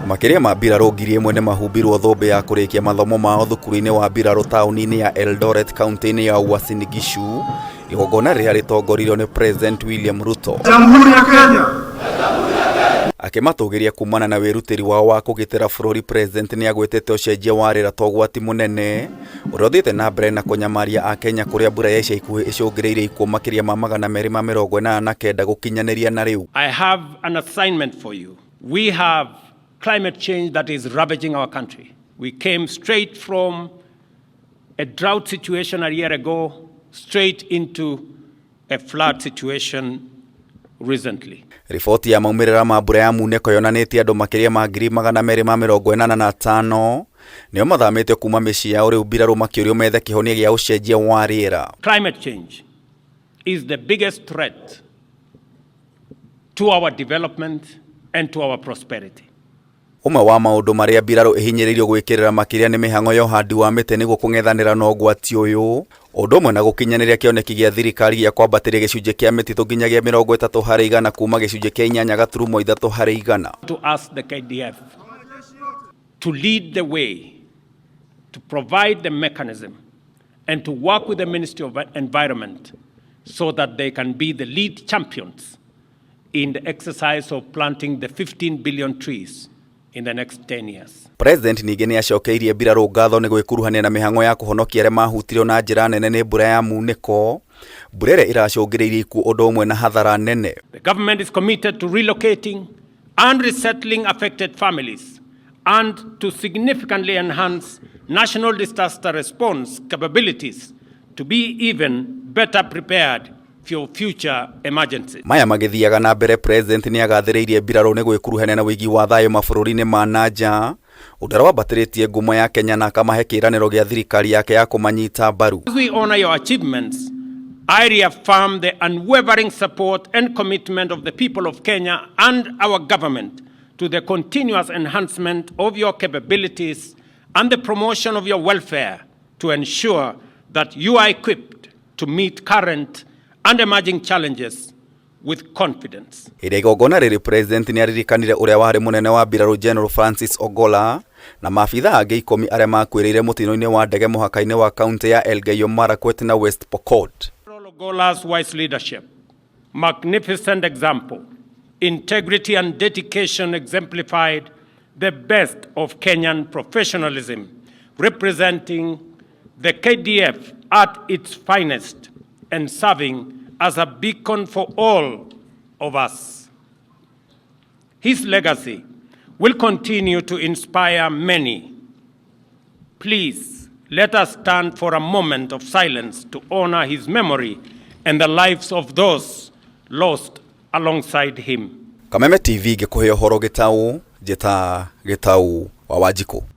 Makiria ma mbiraru ngiri imwe nĩ mahumbirwo thũmbĩ ya kũrĩkia mathomo mao thukuru-inĩ wa mbiraru taũni-inĩ ya Eldoret kaunti-inĩ ya Uasin Gishu. Igongona rĩrĩa rĩtongoririo nĩ President William RUTO. Jamhuri ya Kenya. Akimatũgĩria kumana na wĩrutĩri wao wa kũgitĩra bũrũri, President nĩ agwĩtĩte ũcenjia wa rĩera ta ũgwati mũnene ũrĩa ũthiĩte na mbere na kũnyamaria Akenya kũrĩa mbura ya ica ikuhĩ ĩcũngĩrĩirie ikuũ makĩria ma 289 gũkinyanĩria na rĩu. I have an assignment for you. We have climate change that is ravaging our country. We came straight from a drought situation a year ago, straight into a flood situation recently. Riboti ya maumĩrĩra ma mbura ya muneko yonanĩtie andũ makĩria ma 285 nĩo mathamĩte kuma mĩciĩ yao rĩu mbiraru makĩũrio methe kĩhonia gĩa ũcenjia wa rĩera. Climate change is the biggest threat to our development and to our prosperity. Umwe wa maũndũ marĩa mbiraru ĩhinyĩrĩirio gwĩkĩrĩra makĩria nĩ mĩhang'o ya ũhandi wa mĩtĩ nĩguo kũng'ethanĩra na ũgwati ũyũ, ũndũ ũmwe na gũkinyanĩria kĩoneki gĩa thirikari gĩa kwambatĩria gĩcunjĩ kĩa mĩtitũ nginyagia 30% kuma gĩcunjĩ kĩa 8.3%. To ask the KDF to lead the way, to provide the mechanism and to work with the Ministry of Environment so that they can be the lead champions in the exercise of planting the 15 billion trees in the next 10 years. President ningĩ nĩ acokeirie mbiraru ngatho nĩ gwĩkuruhania na mĩhang'o ya kũhonokia arĩa mahutirio na njĩra nene nĩ mbura ya munĩko, mbura ĩrĩa ĩracũngĩrĩirie ikuũ ũndũ ũmwe na hathara nene. The government is committed to relocating and resettling affected families and to significantly enhance national disaster response capabilities to be even better prepared for future emergencies. Maya magĩthiaga na mbere, President nĩ agathĩrĩirie mbiraru nĩ gwĩkuruhania na wĩigi wa thayũ mabũrũri-inĩ ma nanja, ũndũ wambatĩrĩtie ngumo ya Kenya na akamahe kĩĩranĩro gĩa thirikari yake ya kũmanyita mbaru. As we honor your achievements, I reaffirm the unwavering support and commitment of the people of Kenya and our government to the continuous enhancement of your capabilities and the promotion of your welfare to ensure that you are equipped to meet current and emerging challenges with confidence. Hĩndĩ igongona rĩrĩ, President nĩ aririkanire ũrĩa warĩ mũnene wa mbiraru General Francis Ogolla na maabitha angĩ 10 arĩa makuĩrĩire mũtino-inĩ wa ndege mũhaka-inĩ wa kaunti ya Elgeyo Marakwet na West Pokot. Ogolla's wise leadership, magnificent example, integrity and dedication exemplified the best of Kenyan professionalism, representing the KDF at its finest and serving as a beacon for all of us. His legacy will continue to inspire many. Please, let us stand for a moment of silence to honor his memory and the lives of those lost alongside him. Kameme TV ngĩkũhe ũhoro gĩtaũ, njĩta gĩtaũ wa Wanjikũ.